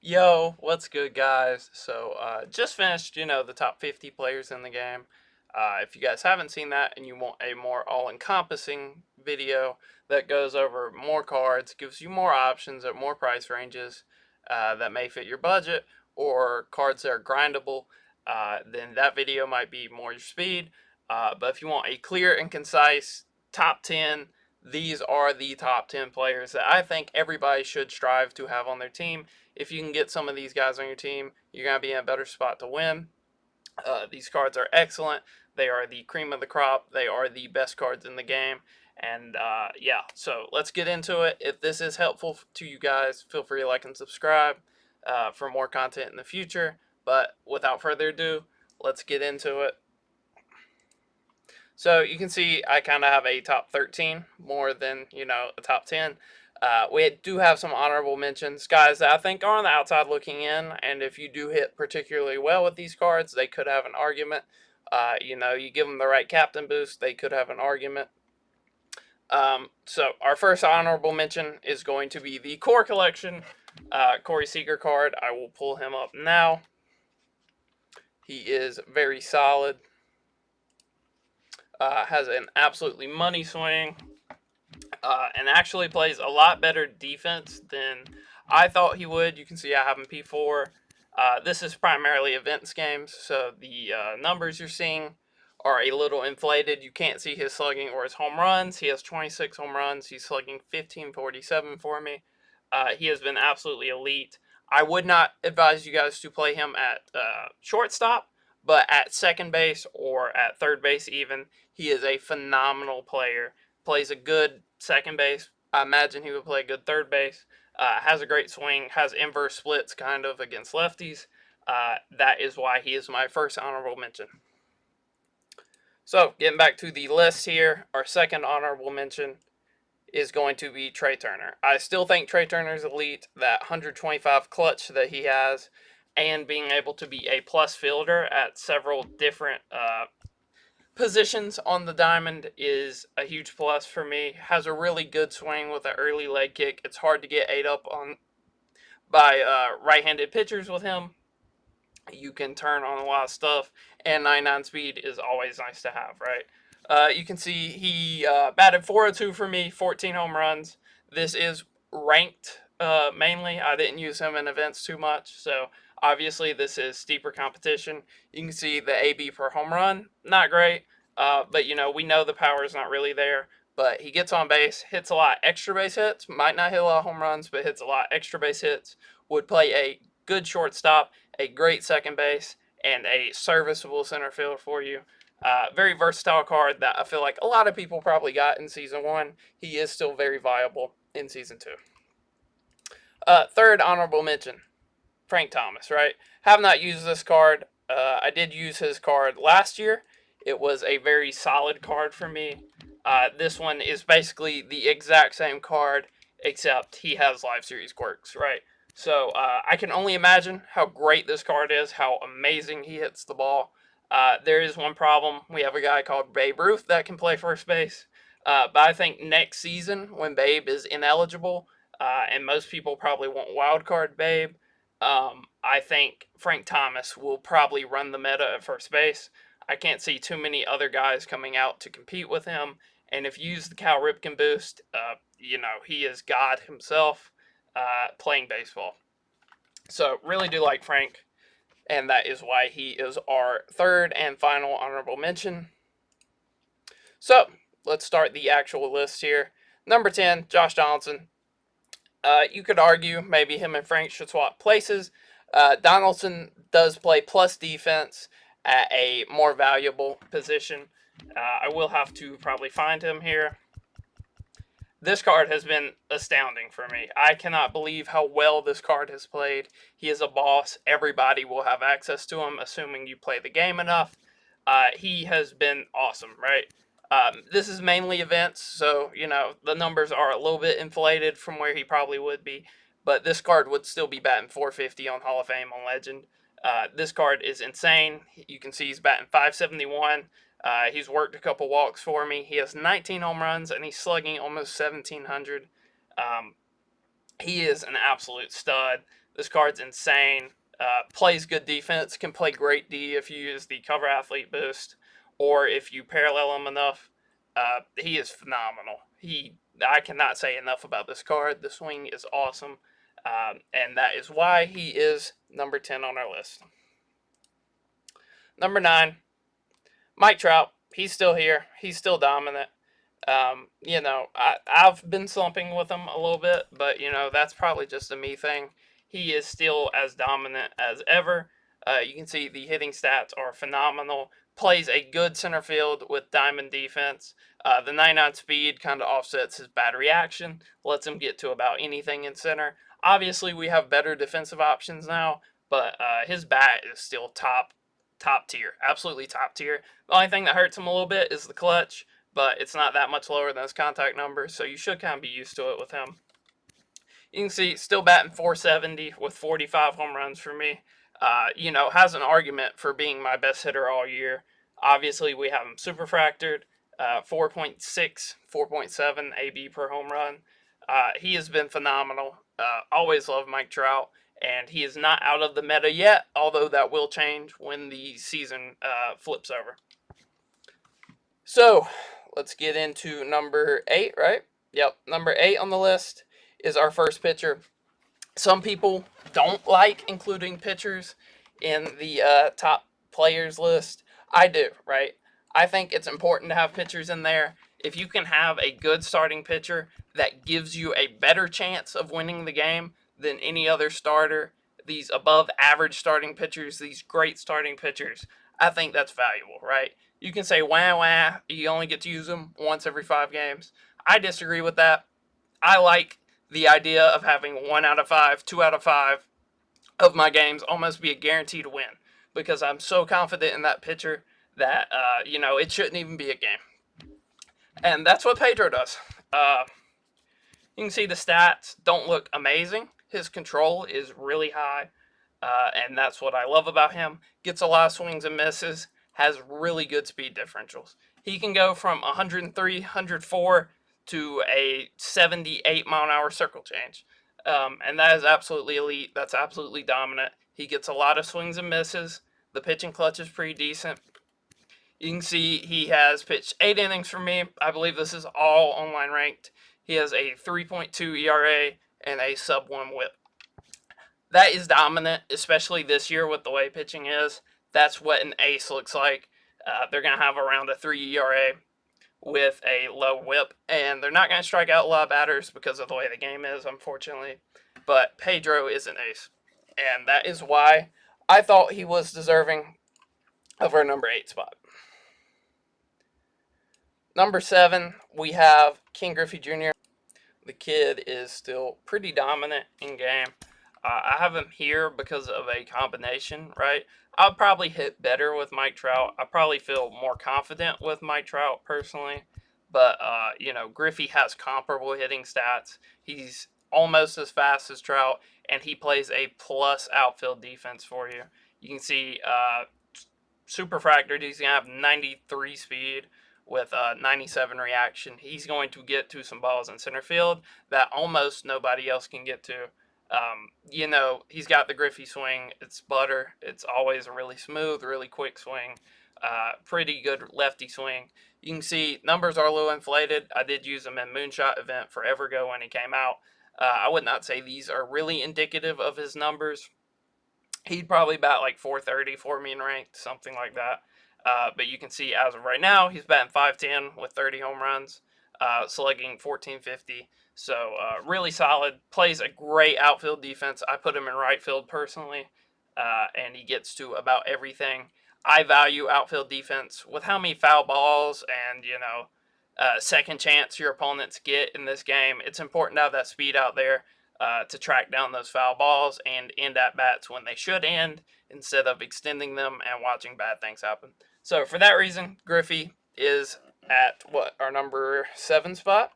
Yo, what's good, guys? Just finished, the top 50 players in the game. If you guys haven't seen that and you want a more all encompassing video that goes over more cards, gives you more options at more price ranges that may fit your budget, or cards that are grindable, then that video might be more your speed. But if you want a clear and concise top 10, these are the top 10 players that I think everybody should strive to have on their team. If you can get some of these guys on your team, you're going to be in a better spot to win. These cards are excellent. They are the cream of the crop. They are the best cards in the game. And yeah, so let's get into it. If this is helpful to you guys, feel free to like and subscribe for more content in the future. But without further ado, let's get into it. So you can see I kind of have a top 13 more than, a top 10. We do have some honorable mentions, guys that I think are on the outside looking in, and if you do hit particularly well with these cards, they could have an argument. You give them the right captain boost, they could have an argument. So our first honorable mention is going to be the core collection Corey Seager card. I will pull him up now. He is very solid. Has an absolutely money swing. And actually plays a lot better defense than I thought he would. You can see I have him P4. This is primarily events games, so the numbers you're seeing are a little inflated. You can't see his slugging or his home runs. He has 26 home runs. He's slugging 1547 for me. He has been absolutely elite. I would not advise you guys to play him at shortstop, but at second base or at third base even, he is a phenomenal player. Plays a good second base. I imagine he would play a good third base. Has a great swing. Has inverse splits kind of against lefties. That is why he is my first honorable mention. So getting back to the list here, our second honorable mention is going to be Trey Turner. I still think Trey Turner's elite. That 125 clutch that he has, and being able to be a plus fielder at several different positions on the diamond is a huge plus for me. Has a really good swing with an early leg kick. It's hard to get ate up on by right-handed pitchers with him. You can turn on a lot of stuff, and 99 speed is always nice to have, right? You can see he batted 402 for me, 14 home runs. This is ranked mainly. I didn't use him in events too much, so obviously this is steeper competition. You can see the AB per home run, not great, but we know the power is not really there. But he gets on base, hits a lot of extra base hits. Might not hit a lot of home runs, but hits a lot of extra base hits. Would play a good shortstop, a great second base, and a serviceable center field for you. Very versatile card that I feel like a lot of people probably got in Season 1. He is still very viable in Season 2. Third honorable mention, Frank Thomas, right? Have not used this card. I did use his card last year. It was a very solid card for me. This one is basically the exact same card, except he has live series quirks, right? So I can only imagine how great this card is, how amazing he hits the ball. There is one problem. We have a guy called Babe Ruth that can play first base. But I think next season, when Babe is ineligible, and most people probably want wild card Babe, I think Frank Thomas will probably run the meta at first base. I can't see too many other guys coming out to compete with him. And if you use the Cal Ripken boost, he is God himself playing baseball. So really do like Frank, and that is why he is our third and final honorable mention. So let's start the actual list here. Number 10, Josh Donaldson. You could argue maybe him and Frank should swap places. Donaldson does play plus defense at a more valuable position. I will have to probably find him here. This card has been astounding for me. I cannot believe how well this card has played. He is a boss. Everybody will have access to him, assuming you play the game enough. He has been awesome, right? This is mainly events, so, the numbers are a little bit inflated from where he probably would be, but this card would still be batting 450 on Hall of Fame on Legend. This card is insane. You can see he's batting 571. He's worked a couple walks for me. He has 19 home runs, and he's slugging almost 1,700. He is an absolute stud. This card's insane. Plays good defense, can play great D if you use the cover athlete boost, or if you parallel him enough. He is phenomenal. I cannot say enough about this card. The swing is awesome, and that is why he is number 10 on our list. Number 9, Mike Trout. He's still here. He's still dominant. I've been slumping with him a little bit, but that's probably just a me thing. He is still as dominant as ever. You can see the hitting stats are phenomenal. Plays a good center field with diamond defense. The 99 speed kind of offsets his bad reaction, lets him get to about anything in center. Obviously, we have better defensive options now, but his bat is still top tier, absolutely top tier. The only thing that hurts him a little bit is the clutch, but it's not that much lower than his contact number, so you should kind of be used to it with him. You can see still batting .470 with 45 home runs for me. Has an argument for being my best hitter all year. Obviously, we have him super fractured, 4.6, 4.7 AB per home run. He has been phenomenal. Always love Mike Trout, and he is not out of the meta yet, although that will change when the season flips over. So, let's get into number 8, right? Yep, number 8 on the list is our first pitcher. Some people don't like including pitchers in the top players list. I do, right? I think it's important to have pitchers in there. If you can have a good starting pitcher that gives you a better chance of winning the game than any other starter, these above average starting pitchers, these great starting pitchers, I think that's valuable, right? You can say, wah, you only get to use them once every 5 games. I disagree with that. I like the idea of having 1 out of 5, 2 out of 5 of my games almost be a guarantee to win, because I'm so confident in that pitcher that, it shouldn't even be a game. And that's what Pedro does. You can see the stats don't look amazing. His control is really high, and that's what I love about him. Gets a lot of swings and misses, has really good speed differentials. He can go from 103, 104 to a 78 mile an hour circle change. And that is absolutely elite. That's absolutely dominant. He gets a lot of swings and misses. The pitching clutch is pretty decent. You can see he has pitched 8 innings for me. I believe this is all online ranked. He has a 3.2 ERA and a sub-1 whip. That is dominant, especially this year with the way pitching is. That's what an ace looks like. They're going to have around a 3 ERA with a low whip, and they're not going to strike out a lot of batters because of the way the game is, unfortunately. But Pedro is an ace, and that is why I thought he was deserving of our number 8 spot. Number 7, we have King Griffey Jr. The kid is still pretty dominant in game. I have him here because of a combination, right? I'll probably hit better with Mike Trout. I probably feel more confident with Mike Trout personally. But, Griffey has comparable hitting stats. He's almost as fast as Trout, and he plays a plus outfield defense for you. You can see super fractured. He's going to have 93 speed with 97 reaction. He's going to get to some balls in center field that almost nobody else can get to. He's got the Griffey swing. It's butter. It's always a really smooth, really quick swing. Pretty good lefty swing. You can see numbers are a little inflated. I did use them in Moonshot event forever ago when he came out. I would not say these are really indicative of his numbers. He'd probably bat like 430 for me in ranked, something like that. But you can see as of right now, he's batting .510 with 30 home runs, slugging .1450. So really solid. Plays a great outfield defense. I put him in right field personally, and he gets to about everything. I value outfield defense with how many foul balls and second chance your opponents get in this game. It's important to have that speed out there to track down those foul balls and end at bats when they should end, instead of extending them and watching bad things happen. So for that reason, Griffey is at our number 7 spot?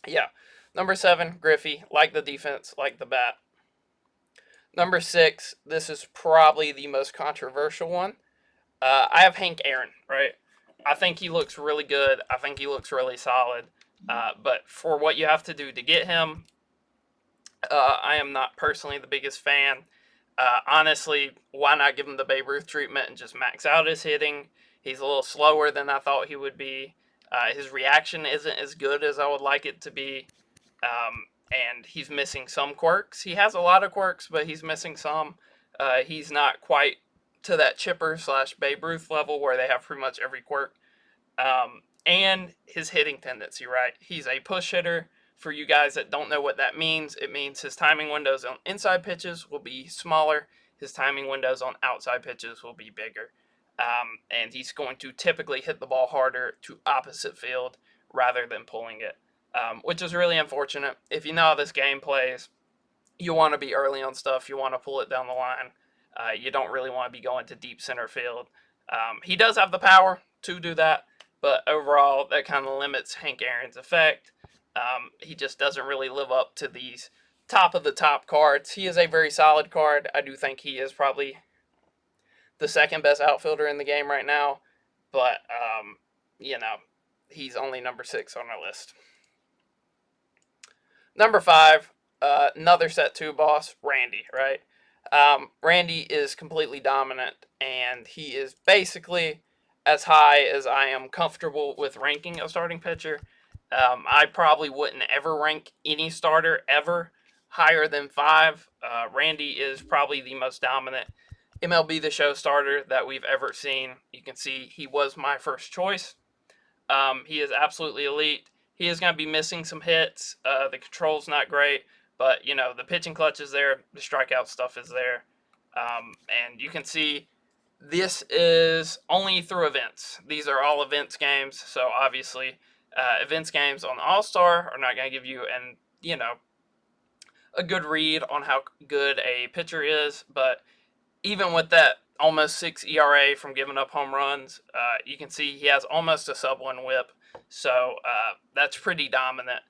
Yeah, number 7, Griffey. Like the defense, like the bat. Number 6, this is probably the most controversial one. I have Hank Aaron, right? I think he looks really good. I think he looks really solid. But for what you have to do to get him, I am not personally the biggest fan. Honestly, why not give him the Babe Ruth treatment and just max out his hitting? He's a little slower than I thought he would be. His reaction isn't as good as I would like it to be. And he's missing some quirks. He has a lot of quirks, but he's missing some. He's not quite to that Chipper slash Babe Ruth level where they have pretty much every quirk. And his hitting tendency, right? He's a push hitter. For you guys that don't know what that means, it means his timing windows on inside pitches will be smaller. His timing windows on outside pitches will be bigger. And he's going to typically hit the ball harder to opposite field rather than pulling it, which is really unfortunate. If you know how this game plays, you want to be early on stuff. You want to pull it down the line. You don't really want to be going to deep center field. He does have the power to do that, but overall, that kind of limits Hank Aaron's effect. He just doesn't really live up to these top of the top cards. He is a very solid card. I do think he is probably the second best outfielder in the game right now, but you know, he's only number 6 on our list. Number 5, another set 2 boss, Randy, right? Randy is completely dominant, and he is basically as high as I am comfortable with ranking a starting pitcher. I probably wouldn't ever rank any starter ever higher than 5. Randy is probably the most dominant MLB The Show starter that we've ever seen. You can see he was my first choice. He is absolutely elite. He is going to be missing some hits. The control's not great, but the pitching clutch is there. The strikeout stuff is there, and you can see this is only through events. These are all events games, so obviously, events games on All Star are not going to give you a good read on how good a pitcher is. But even with that almost 6 ERA from giving up home runs, you can see he has almost a sub-1 whip. So that's pretty dominant.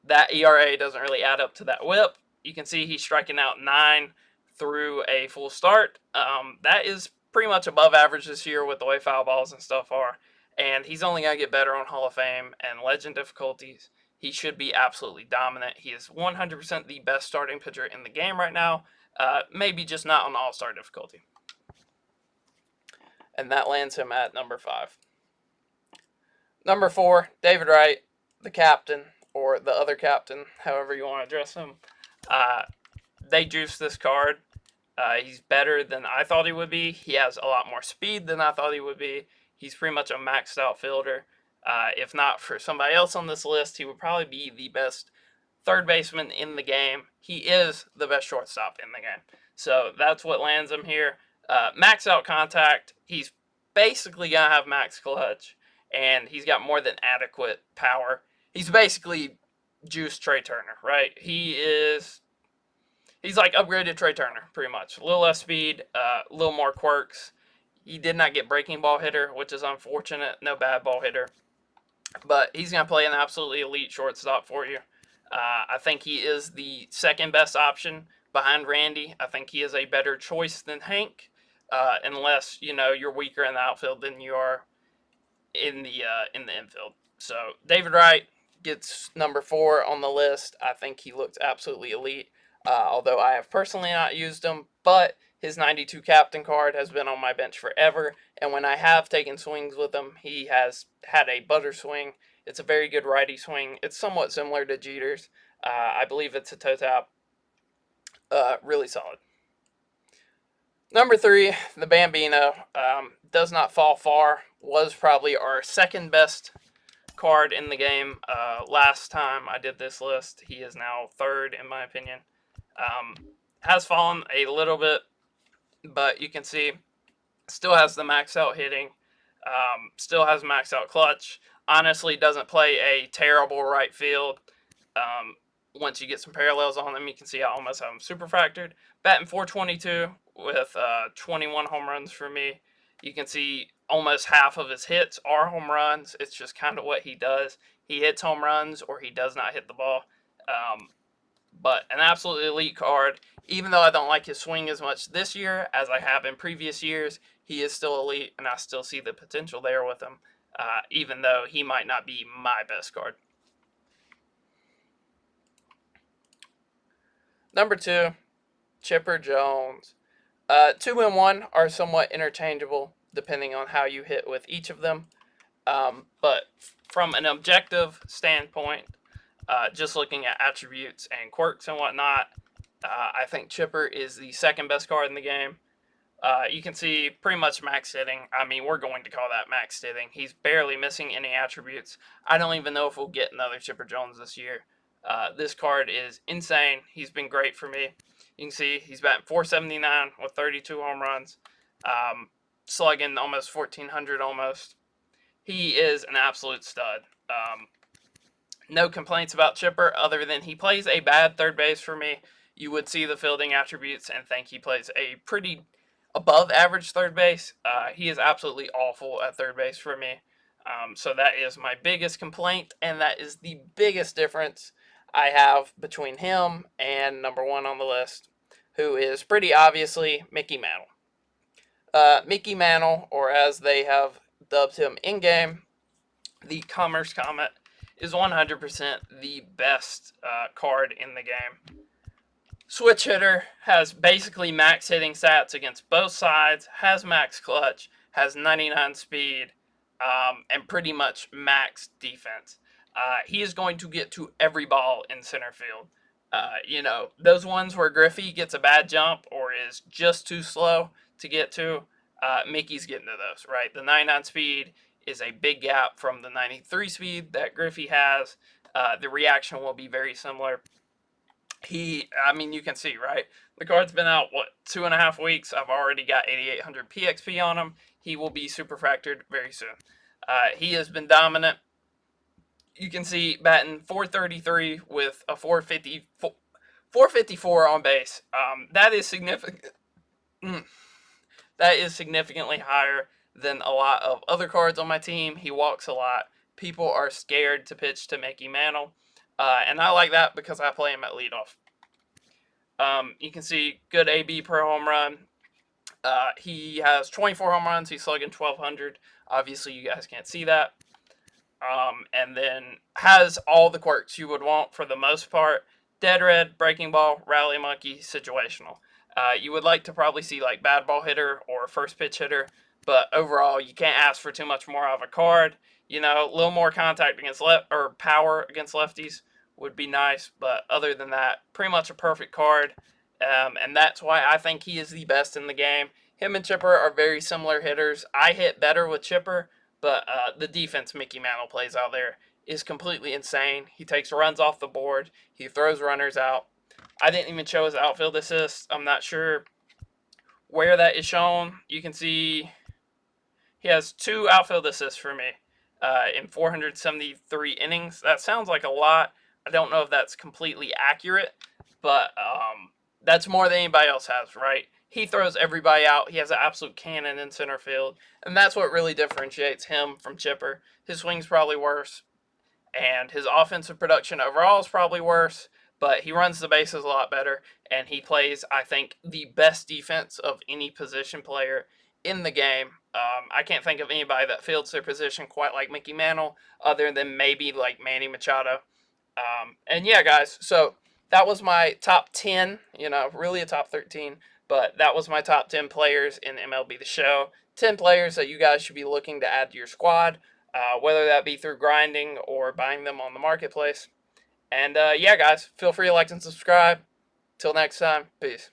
That ERA doesn't really add up to that whip. You can see he's striking out 9 through a full start. That is pretty much above average this year with the way foul balls and stuff are. And he's only going to get better on Hall of Fame and Legend difficulties. He should be absolutely dominant. He is 100% the best starting pitcher in the game right now. Maybe just not on All-Star difficulty. And that lands him at number 5. Number 4, David Wright, the captain, or the other captain, however you want to address him. They juiced this card. He's better than I thought he would be. He has a lot more speed than I thought he would be. He's pretty much a maxed out fielder. If not for somebody else on this list, he would probably be the best third baseman in the game. He is the best shortstop in the game. So that's what lands him here. Max out contact. He's basically going to have max clutch, and he's got more than adequate power. He's basically juiced Trey Turner, right? He's like upgraded Trey Turner, pretty much. A little less speed, a little more quirks. He did not get breaking ball hitter, which is unfortunate. No bad ball hitter. But he's going to play an absolutely elite shortstop for you. I think he is the second best option behind Randy. I think he is a better choice than Hank, unless you're weaker in the outfield than you are in the infield. So David Wright gets number 4 on the list. I think he looks absolutely elite. Although I have personally not used him, but his 92 captain card has been on my bench forever, and when I have taken swings with him, he has had a butter swing. It's a very good righty swing. It's somewhat similar to Jeter's. I believe it's a toe tap. Really solid. Number 3, the Bambino. Does not fall far. Was probably our second best card in the game. Last time I did this list, he is now 3rd in my opinion. Has fallen a little bit, but you can see still has the max out hitting, still has max out clutch. Honestly, doesn't play a terrible right field. Once you get some parallels on him, you can see I almost have him super factored. Batting .422 with 21 home runs for me. You can see almost half of his hits are home runs. It's just kind of what he does. He hits home runs or he does not hit the ball. But an absolutely elite card. Even though I don't like his swing as much this year as I have in previous years, he is still elite, and I still see the potential there with him, even though he might not be my best card. Number 2, Chipper Jones. 2 and 1 are somewhat interchangeable depending on how you hit with each of them. But from an objective standpoint, just looking at attributes and quirks and whatnot, I think Chipper is the second best card in the game. You can see pretty much max hitting. I mean, we're going to call that max hitting. He's barely missing any attributes. I don't even know if we'll get another Chipper Jones this year. This card is insane. He's been great for me. You can see he's batting .479 with 32 home runs, slugging almost 1,400 almost. He is an absolute stud. No complaints about Chipper other than he plays a bad third base for me. You would see the fielding attributes and think he plays a pretty above average third base. He is absolutely awful at third base for me. So that is my biggest complaint, and that is the biggest difference I have between him and number 1 on the list, who is pretty obviously Mickey Mantle. Mickey Mantle, or as they have dubbed him in-game, the Commerce Comet, is 100% the best card in the game. Switch hitter, has basically max hitting stats against both sides, has max clutch, has 99 speed, and pretty much max defense. He is going to get to every ball in center field. Those ones where Griffey gets a bad jump or is just too slow to get to, Mickey's getting to those, right? The 99 speed is a big gap from the 93 speed that Griffey has. The reaction will be very similar. You can see, right? The card's been out, 2.5 weeks? I've already got 8,800 PXP on him. He will be super fractured very soon. He has been dominant. You can see batting .433 with a 454 on base. That is significant. That is significantly higher than a lot of other cards on my team. He walks a lot. People are scared to pitch to Mickey Mantle. And I like that because I play him at leadoff. You can see good AB per home run. He has 24 home runs. He's slugging 1,200. Obviously, you guys can't see that. And then has all the quirks you would want for the most part. Dead red, breaking ball, rally monkey, situational. You would like to probably see like bad ball hitter or first pitch hitter, but overall you can't ask for too much more out of a card. A little more contact against power against lefties would be nice, but other than that, pretty much a perfect card. And that's why I think he is the best in the game. Him and Chipper are very similar hitters. I hit better with Chipper, but the defense Mickey Mantle plays out there is completely insane. He takes runs off the board. He throws runners out. I didn't even show his outfield assist. I'm not sure where that is shown. You can see he has 2 outfield assists for me in 473 innings. That sounds like a lot. I don't know if that's completely accurate, but that's more than anybody else has, right? He throws everybody out. He has an absolute cannon in center field, and that's what really differentiates him from Chipper. His swing's probably worse, and his offensive production overall is probably worse, but he runs the bases a lot better, and he plays, I think, the best defense of any position player in the game. I can't think of anybody that fields their position quite like Mickey Mantle, other than maybe like Manny Machado. And yeah, guys, so that was my top 10, really a top 13, but that was my top 10 players in MLB The Show. 10 players that you guys should be looking to add to your squad, whether that be through grinding or buying them on the marketplace. And yeah, guys, feel free to like and subscribe. Till next time, peace.